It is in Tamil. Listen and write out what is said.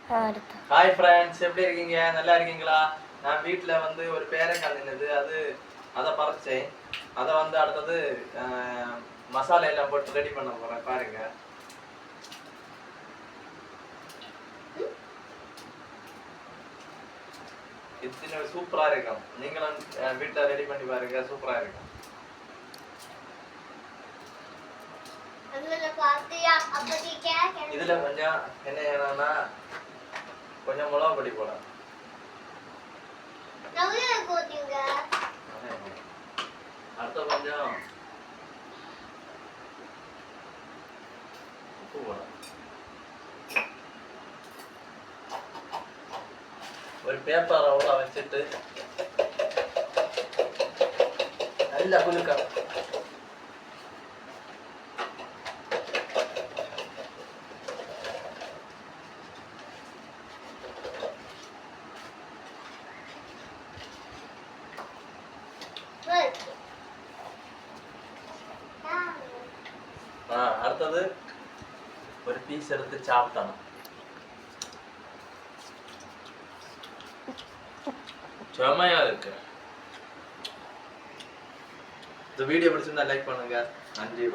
ஹாய் ஃப்ரெண்ட்ஸ், எப்படி இருக்கீங்க? நல்லா இருக்கீங்களா? நான் வீட்டில் வந்து ஒரு பேரைக்காய் நின்றுது, அதை பறிச்சேன். அதை வந்து அடுத்தது மசாலா எல்லாம் போட்டு ரெடி பண்ண போகிறேன். பாருங்க, இது சூப்பராக இருக்கும். நீங்களும் வீட்டில் ரெடி பண்ணி பாருங்க, சூப்பராக இருக்கும். இதுல கொஞ்சம் என்ன செய்யணும்னா, கொஞ்சம் மிளகு பொடி போடலாம். அடுத்த கொஞ்சம் உப்பு போடலாம். ஒரு பேப்பரை உள்ள வச்சுட்டு நல்லா குலுக்கணும். அடுத்தது ஒரு பீஸ் எடுத்து சாப்பிட்டணும். செமையா இருக்கு. இந்த வீடியோ பிடிச்சிருந்தா லைக் பண்ணுங்க. நன்றி.